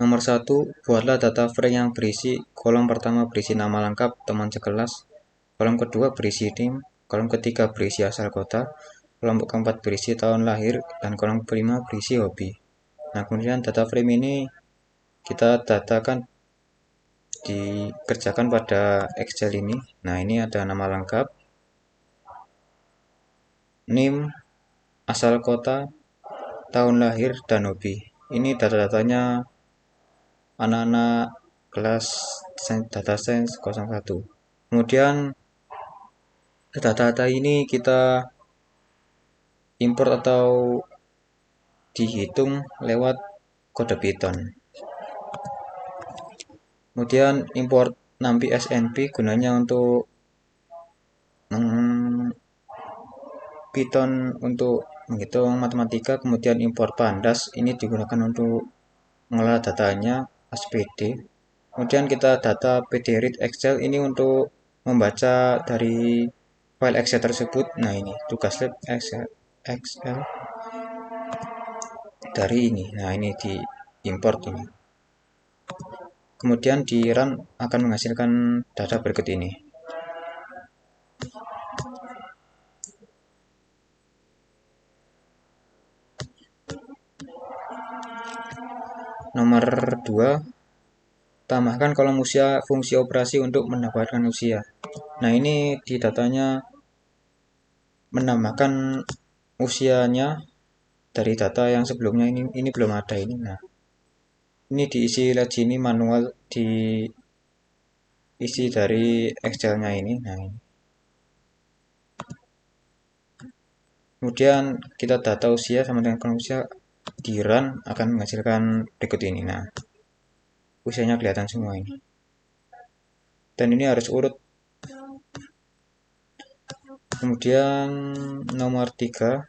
Nomor 1, buatlah data frame yang berisi kolom pertama berisi nama lengkap teman sekelas, kolom kedua berisi NIM, kolom ketiga berisi asal kota, kolom keempat berisi tahun lahir, dan kolom kelima berisi hobi. Nah, kemudian data frame ini kita datakan dikerjakan pada Excel ini. Nah, ini ada nama lengkap, NIM, asal kota, tahun lahir, dan hobi. Ini data-datanya anak-anak kelas data science 01. Kemudian data-data ini kita import atau dihitung lewat kode Python. Kemudian import NumPy SNP gunanya untuk Python untuk menghitung matematika. Kemudian import pandas ini digunakan untuk mengolah datanya SPD. Kemudian kita data pdread Excel ini untuk membaca dari file Excel tersebut. Nah, ini tugas lab Excel dari ini. Nah, ini di import ini. Kemudian di run akan menghasilkan data berikut ini. Nomor 2, tambahkan kolom usia fungsi operasi untuk mendapatkan usia. Nah, ini di datanya menambahkan usianya dari data yang sebelumnya ini belum ada ini. Nah, ini diisi lagi ini manual diisi dari Excel-nya ini. Nah, ini. Kemudian kita data usia sama dengan kolom usia di run akan menghasilkan berikut ini. Nah, usianya kelihatan semua ini. Dan ini harus urut. Kemudian nomor 3,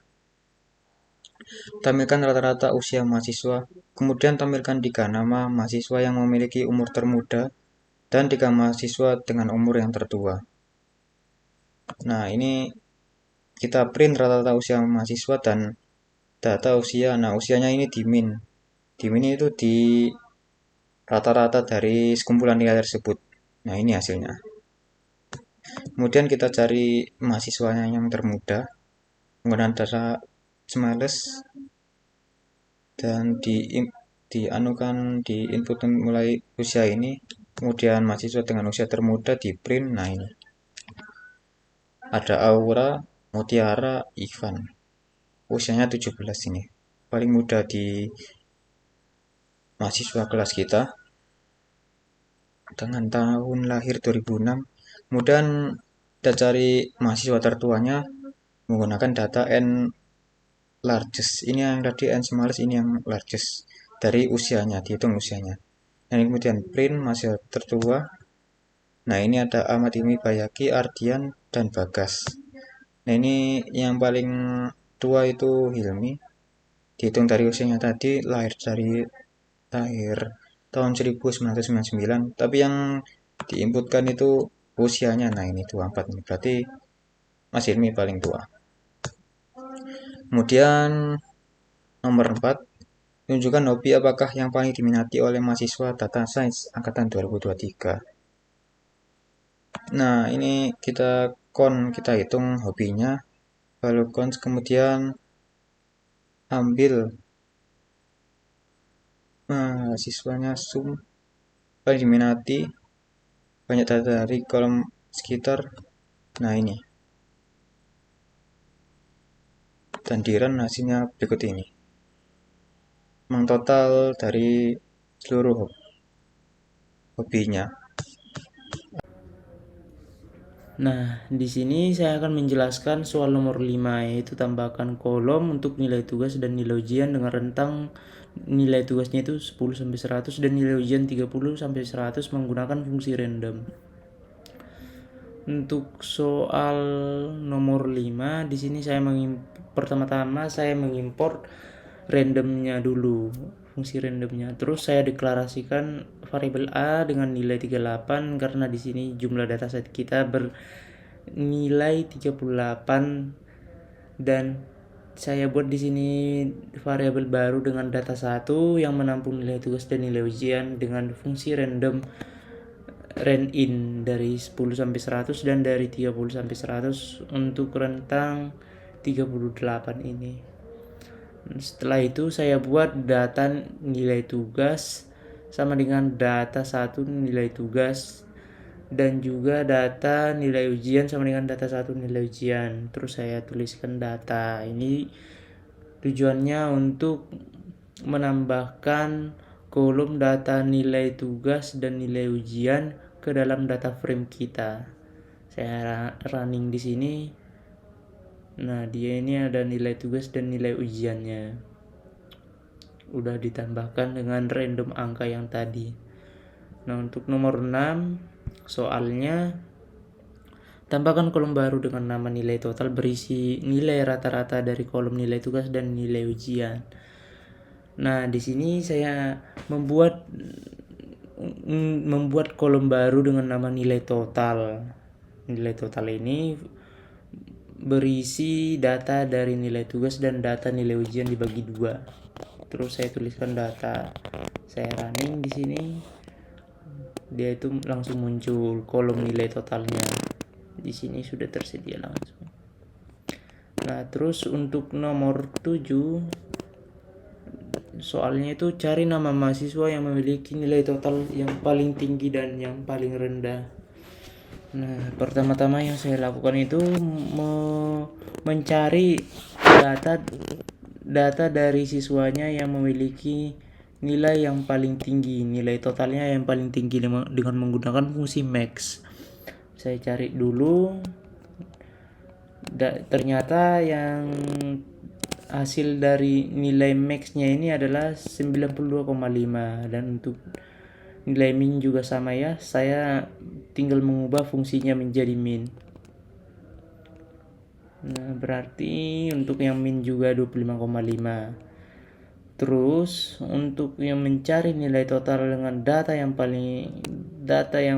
tampilkan rata-rata usia mahasiswa. Kemudian tampilkan 3 nama mahasiswa yang memiliki umur termuda dan 3 mahasiswa dengan umur yang tertua. Nah, ini kita print rata-rata usia mahasiswa dan data usia. Nah, usianya ini di min. Di min itu di rata-rata dari sekumpulan nilai tersebut. Nah, ini hasilnya. Kemudian kita cari mahasiswanya yang termuda menggunakan data Smiles dan di input mulai usia ini. Kemudian mahasiswa dengan usia termuda di print. Nah, ini ada Aura, Mutiara, Ivan. Usianya 17 ini. Paling muda di mahasiswa kelas kita dengan tahun lahir 2006. Kemudian kita cari mahasiswa tertuanya menggunakan data N largest. Ini yang tadi N smallest, ini yang largest. Dari usianya, dihitung usianya. Dan kemudian print mahasiswa tertua. Nah, ini ada Ahmad Hilmi Bayaki, Ardian, dan Bagas. Nah, ini yang paling tua itu Hilmi. Dihitung dari usianya tadi, lahir tahun 1999. Tapi yang diinputkan itu usianya. Nah, ini 24 ini. Berarti Mas Hilmi paling tua. Kemudian nomor 4, tunjukkan hobi apakah yang paling diminati oleh mahasiswa data science angkatan 2023. Nah, ini kita hitung hobinya, lalu cons, kemudian ambil mahasiswanya sum paling diminati, banyak data dari kolom sekitar. Nah, ini. Dan di run hasilnya berikut ini. Mengtotal dari seluruh hobinya. Nah, di sini saya akan menjelaskan soal nomor 5, yaitu tambahkan kolom untuk nilai tugas dan nilai ujian dengan rentang nilai tugasnya itu 10 sampai 100 dan nilai ujian 30 sampai 100 menggunakan fungsi random. Untuk soal nomor 5 di sini pertama-tama saya mengimport randomnya dulu, fungsi randomnya. Terus saya deklarasikan variabel A dengan nilai 38 karena di sini jumlah dataset kita bernilai 38 dan saya buat di sini variabel baru dengan data 1 yang menampung nilai tugas dan nilai ujian dengan fungsi random range in dari 10 sampai 100 dan dari 30 sampai 100 untuk rentang 38 ini. Setelah itu saya buat data nilai tugas sama dengan data 1 nilai tugas dan juga data nilai ujian sama dengan data 1 nilai ujian. Terus saya tuliskan data ini tujuannya untuk menambahkan kolom data nilai tugas dan nilai ujian ke dalam data frame kita. Saya running di sini. Nah, dia ini ada nilai tugas dan nilai ujiannya. Udah ditambahkan dengan random angka yang tadi. Nah, untuk nomor 6 soalnya tambahkan kolom baru dengan nama nilai total berisi nilai rata-rata dari kolom nilai tugas dan nilai ujian. Nah, di sini saya membuat kolom baru dengan nama nilai total. Nilai total ini berisi data dari nilai tugas dan data nilai ujian dibagi 2. Terus saya tuliskan data. Saya running di sini. Dia itu langsung muncul kolom nilai totalnya. Di sini sudah tersedia langsung. Nah, terus untuk nomor 7 soalnya itu cari nama mahasiswa yang memiliki nilai total yang paling tinggi dan yang paling rendah. Nah, pertama-tama yang saya lakukan itu mencari data dari siswanya yang memiliki nilai yang paling tinggi, nilai totalnya yang paling tinggi dengan menggunakan fungsi max. Saya cari dulu, ternyata yang hasil dari nilai max-nya ini adalah 92,5 dan untuk nilai min juga sama ya. Saya tinggal mengubah fungsinya menjadi min. Nah, berarti untuk yang min juga 25,5. Terus untuk yang mencari nilai total dengan data yang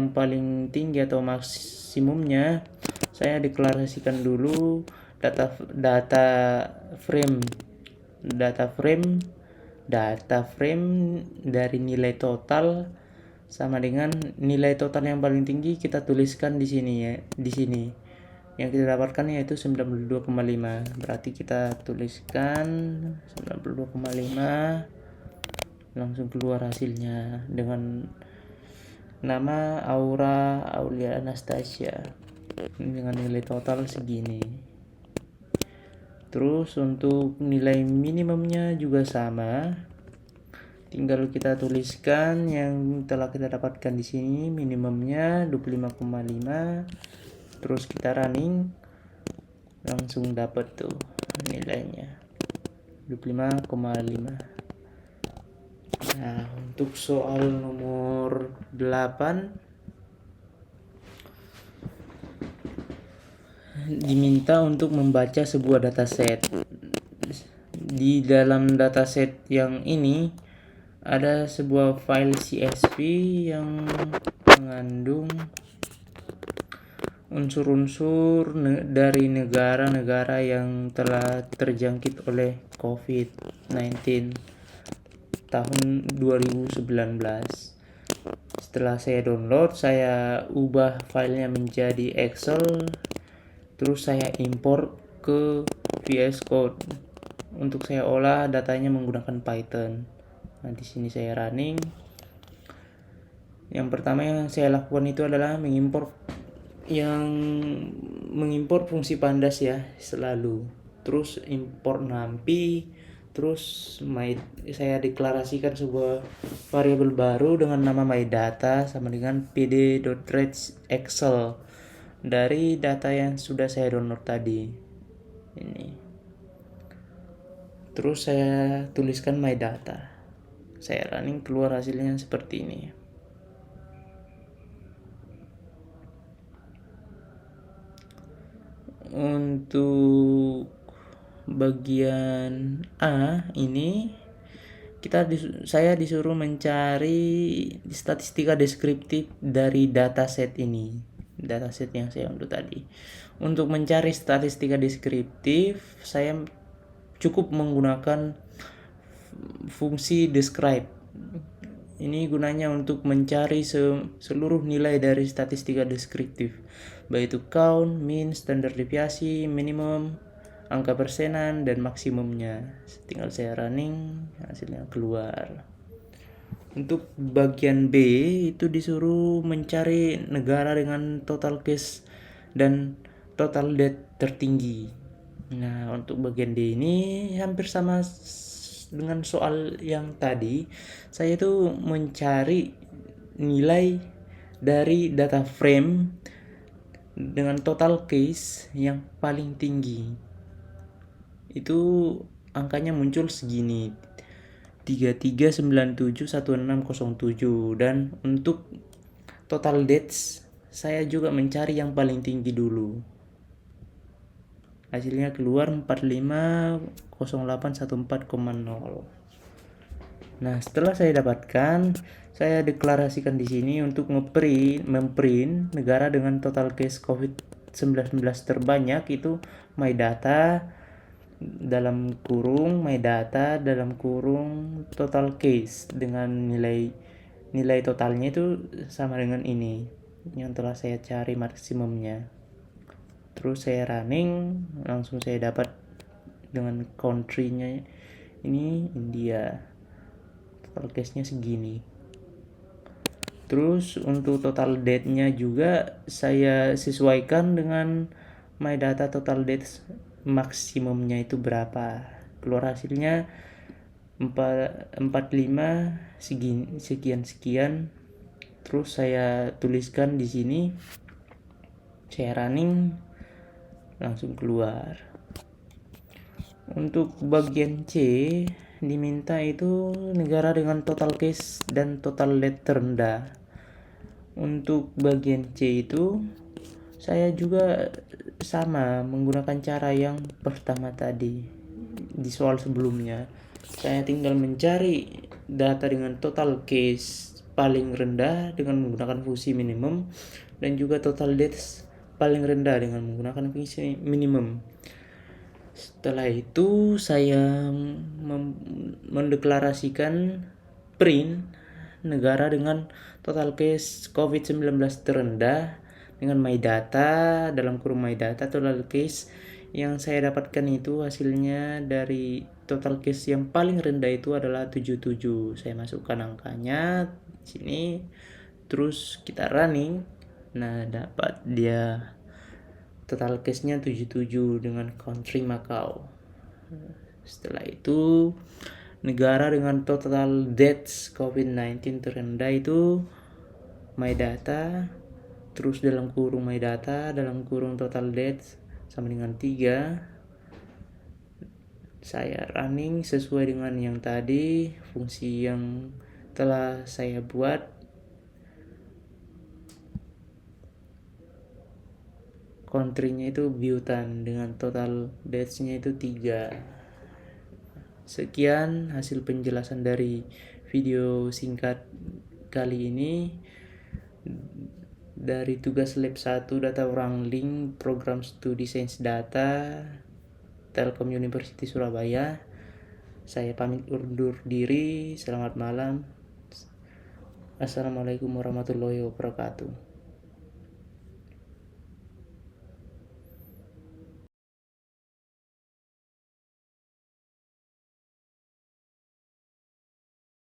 paling tinggi atau maksimumnya, saya deklarasikan dulu data frame dari nilai total sama dengan nilai total yang paling tinggi kita tuliskan di sini ya. Di sini yang kita dapatkan yaitu 92,5. Berarti kita tuliskan 92,5, langsung keluar hasilnya dengan nama Aura Aulia Anastasia dengan nilai total segini. Terus untuk nilai minimumnya juga sama. Tinggal kita tuliskan yang telah kita dapatkan di sini, minimumnya 25,5. Terus kita running, langsung dapat tuh nilainya 25,5. Nah, untuk soal nomor 8 diminta untuk membaca sebuah dataset. Di dalam dataset yang ini ada sebuah file CSV yang mengandung unsur-unsur dari negara-negara yang telah terjangkit oleh COVID-19 tahun 2019. Setelah saya download, saya ubah filenya menjadi Excel, terus saya import ke VS Code. Untuk saya olah datanya menggunakan Python. Nah, di sini saya running. Yang pertama yang saya lakukan itu adalah mengimport fungsi pandas ya, selalu. Terus import NumPy, terus saya deklarasikan sebuah variabel baru dengan nama myData sama dengan pd.readExcel dari data yang sudah saya download tadi. Ini. Terus saya tuliskan myData. Saya running, keluar hasilnya seperti ini. Untuk bagian A ini saya disuruh mencari statistika deskriptif dari dataset ini, dataset yang saya unduh tadi. Untuk mencari statistika deskriptif, saya cukup menggunakan fungsi describe. Ini gunanya untuk mencari seluruh nilai dari statistika deskriptif, baik itu count, mean, standar deviasi, minimum, angka persenan, dan maksimumnya. Tinggal saya running, hasilnya keluar. Untuk bagian B itu disuruh mencari negara dengan total case dan total death tertinggi. Nah, untuk bagian D ini hampir sama dengan soal yang tadi. Saya itu mencari nilai dari data frame dengan total case yang paling tinggi. Itu angkanya muncul segini, 33971607. Dan untuk total deaths saya juga mencari yang paling tinggi dulu. Hasilnya keluar 450814,0. Nah, setelah saya dapatkan, saya deklarasikan di sini untuk memprint negara dengan total case COVID-19 terbanyak itu my data dalam kurung my data dalam kurung total case dengan nilai totalnya itu sama dengan ini yang telah saya cari maksimumnya. Terus saya running, langsung saya dapat dengan country-nya ini India, total case-nya segini. Terus untuk total date-nya juga saya sesuaikan dengan my data total dates maksimumnya itu berapa. Keluar hasilnya 45 sekian. Terus saya tuliskan di sini, saya running, langsung keluar. Untuk bagian C diminta itu negara dengan total case dan total death terendah. Untuk bagian C itu saya juga sama menggunakan cara yang pertama tadi di soal sebelumnya. Saya tinggal mencari data dengan total case paling rendah dengan menggunakan fungsi minimum, dan juga total deaths paling rendah dengan menggunakan fungsi minimum. Setelah itu saya mendeklarasikan print negara dengan total case COVID-19 terendah dengan my data dalam kurung my data total case yang saya dapatkan itu hasilnya dari total case yang paling rendah itu adalah 77. Saya masukkan angkanya di sini, terus kita running. Nah, dapat dia total case-nya 77 dengan country Macau. Setelah itu negara dengan total deaths COVID-19 terendah itu my data, terus dalam kurung my data dalam kurung total deaths sama dengan 3. Saya running sesuai dengan yang tadi, fungsi yang telah saya buat. Country-nya itu Bhutan dengan total deaths-nya itu 3. Sekian hasil penjelasan dari video singkat kali ini dari tugas lab 1 data wrangling program studi sains data Telkom University Surabaya. Saya pamit undur diri. Selamat malam. Assalamualaikum warahmatullahi wabarakatuh.